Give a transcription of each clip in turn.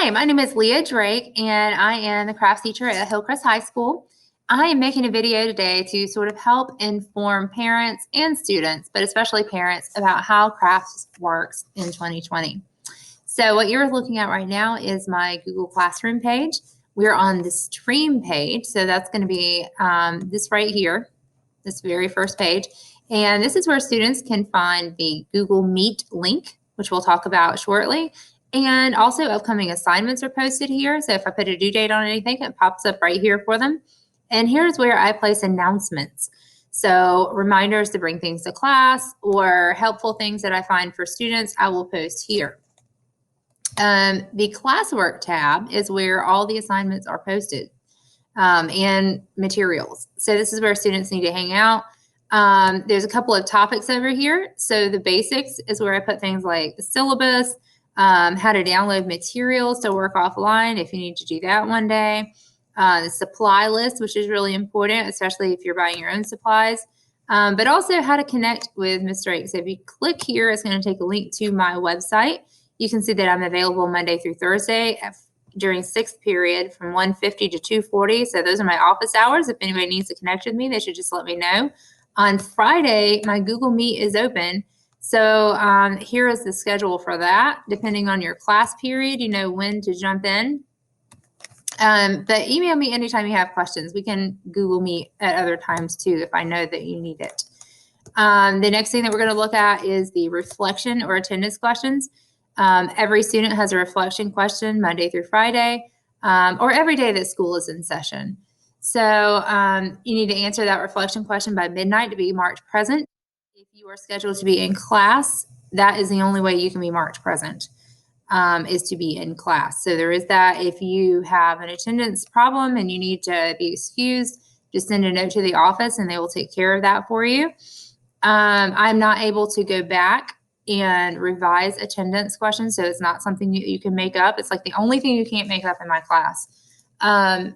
Hi, my name is Leah Drake, and I am the crafts teacher at Hillcrest High School. I am making a video today to sort of help inform parents and students, but especially parents, about how crafts works in 2020. So what you're looking at right now is my Google Classroom page. We're on the stream page, so that's going to be this right here, this very first page. And this is where students can find the Google Meet link, which we'll talk about shortly. And also upcoming assignments are posted here. So if I put a due date on anything, it pops up right here for them. And here's where I place announcements. So reminders to bring things to class or helpful things that I find for students, I will post here. The classwork tab is where all the assignments are posted and materials. So this is where students need to hang out. There's a couple of topics over here. So the basics is where I put things like the syllabus, how to download materials to work offline if you need to do that one day. The supply list, which is really important, especially if you're buying your own supplies. But also how to connect with Ms. Drake. So if you click here, it's going to take a link to my website. You can see that I'm available Monday through Thursday during sixth period from 1:50 to 2:40. So those are my office hours. If anybody needs to connect with me, they should just let me know. On Friday, my Google Meet is open. So here is the schedule for that. Depending on your class period, you know when to jump in. But email me anytime you have questions. We can Google Meet at other times too if I know that you need it. The next thing that we're going to look at is the reflection or attendance questions. Every student has a reflection question Monday through Friday, or every day that school is in session. So you need to answer that reflection question by midnight to be marked present. If you are scheduled to be in class, that is the only way you can be marked present, is to be in class. So there is that. If you have an attendance problem and you need to be excused, just send a note to the office and they will take care of that for you. I'm not able to go back and revise attendance questions, so it's not something you can make up. It's like the only thing you can't make up in my class.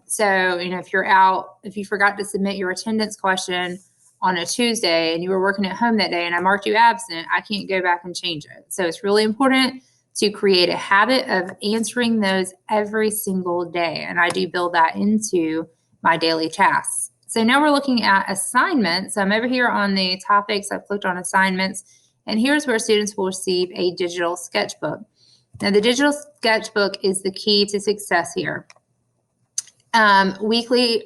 So, you know, if you forgot to submit your attendance question on a Tuesday and you were working at home that day and I marked you absent, I can't go back and change it. So it's really important to create a habit of answering those every single day. And I do build that into my daily tasks. So now we're looking at assignments. I'm over here on the topics. I've clicked on assignments, and here's where students will receive a digital sketchbook. Now, the digital sketchbook is the key to success here. Daily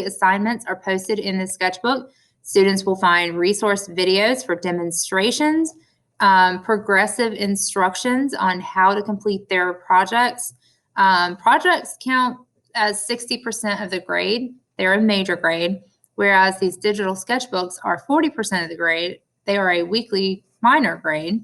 assignments are posted in the sketchbook. Students will find resource videos for demonstrations, progressive instructions on how to complete their projects. Projects count as 60% of the grade. They're a major grade, whereas these digital sketchbooks are 40% of the grade. They are a weekly minor grade.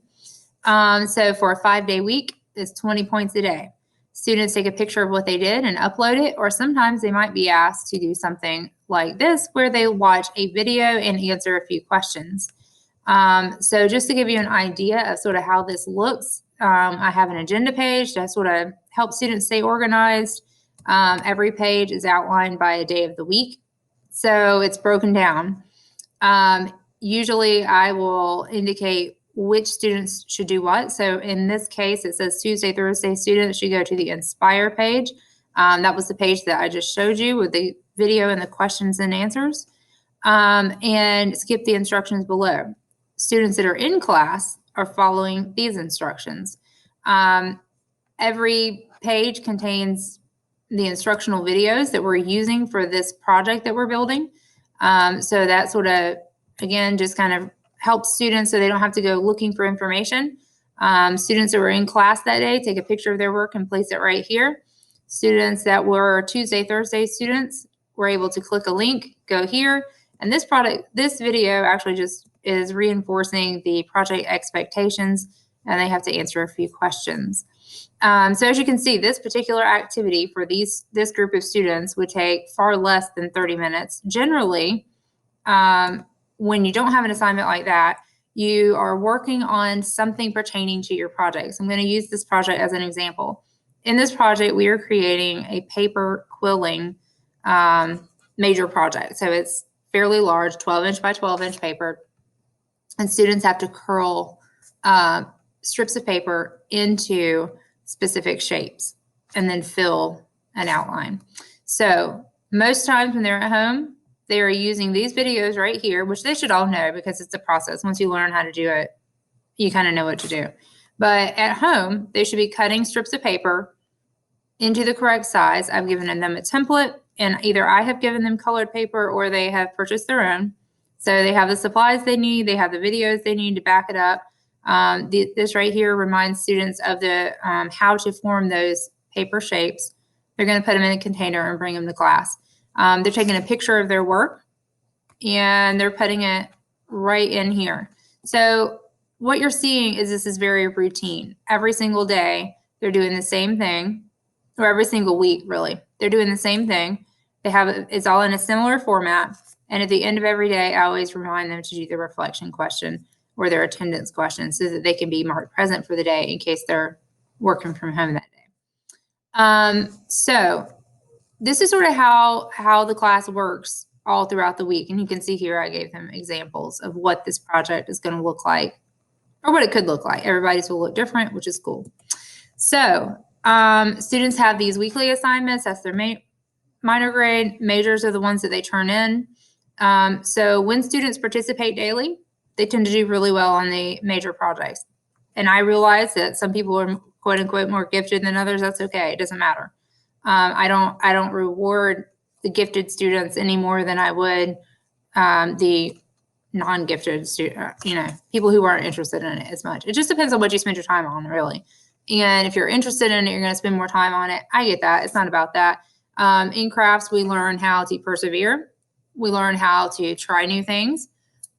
So for a 5-day week, it's 20 points a day. Students take a picture of what they did and upload it, or sometimes they might be asked to do something like this, where they watch a video and answer a few questions. So just to give you an idea of sort of how this looks, I have an agenda page that sort of helps students stay organized. Every page is outlined by a day of the week, so it's broken down. Usually I will indicate which students should do what. So in this case, it says Tuesday, Thursday students should go to the Inspire page. That was the page that I just showed you with the video and the questions and answers, and skip the instructions below. Students that are in class are following these instructions. Every page contains the instructional videos that we're using for this project that we're building. So that sort of, again, just kind of helps students so they don't have to go looking for information. Students that were in class that day, take a picture of their work and place it right here. Students that were Tuesday, Thursday students were able to click a link, go here. And this video actually just is reinforcing the project expectations, and they have to answer a few questions. So as you can see, this particular activity for this group of students would take far less than 30 minutes. Generally, when you don't have an assignment like that, you are working on something pertaining to your projects. I'm going to use this project as an example. In this project, we are creating a paper quilling major project. So it's fairly large, 12-inch by 12-inch paper, and students have to curl strips of paper into specific shapes and then fill an outline. So most times when they're at home, they are using these videos right here, which they should all know because it's a process. Once you learn how to do it, you kind of know what to do. But at home, they should be cutting strips of paper into the correct size. I've given them a template, and either I have given them colored paper or they have purchased their own. So they have the supplies they need, they have the videos they need to back it up. This right here reminds students of the how to form those paper shapes. They're going to put them in a container and bring them to class. They're taking a picture of their work and they're putting it right in here. So what you're seeing is this is very routine. Every single day, they're doing the same thing, or every single week, really. They're doing the same thing. It's all in a similar format. And at the end of every day, I always remind them to do the reflection question or their attendance question so that they can be marked present for the day in case they're working from home that day. So this is sort of how the class works all throughout the week. And you can see here, I gave them examples of what this project is going to look like or what it could look like. Everybody's will look different, which is cool. So students have these weekly assignments. That's their minor grade. Majors are the ones that they turn in. So when students participate daily, they tend to do really well on the major projects. And I realize that some people are quote unquote more gifted than others. That's okay. It doesn't matter. I don't reward the gifted students any more than I would the non-gifted people who aren't interested in it as much. It just depends on what you spend your time on, really. And if you're interested in it, you're going to spend more time on it. I get that. It's not about that. In crafts, we learn how to persevere. We learn how to try new things.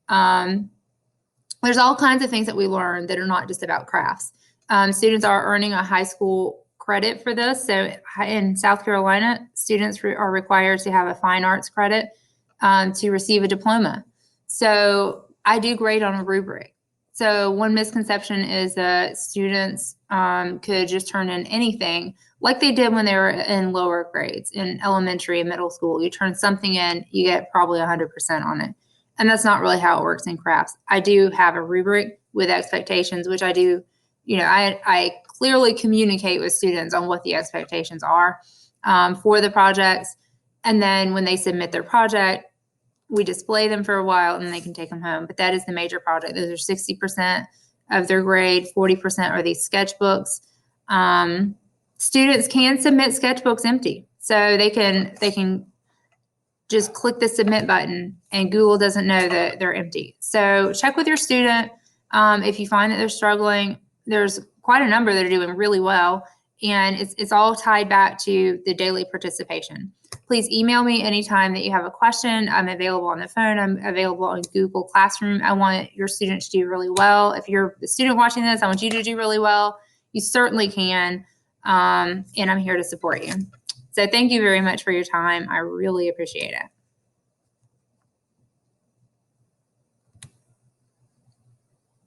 There's all kinds of things that we learn that are not just about crafts. Students are earning a high school credit for this. So in South Carolina, students are required to have a fine arts credit to receive a diploma. So I do grade on a rubric. So one misconception is that students could just turn in anything like they did when they were in lower grades, in elementary and middle school. You turn something in, you get probably 100% on it. And that's not really how it works in crafts. I do have a rubric with expectations, which I do, I clearly communicate with students on what the expectations are for the projects. And then when they submit their project, we display them for a while and then they can take them home. But that is the major project. Those are 60% of their grade, 40% are these sketchbooks. Students can submit sketchbooks empty. So they can just click the submit button and Google doesn't know that they're empty. So check with your student. If you find that they're struggling, there's quite a number that are doing really well. And it's all tied back to the daily participation. Please email me anytime that you have a question. I'm available on the phone. I'm available on Google Classroom. I want your student to do really well. If you're the student watching this, I want you to do really well. You certainly can. And I'm here to support you. So thank you very much for your time. I really appreciate it.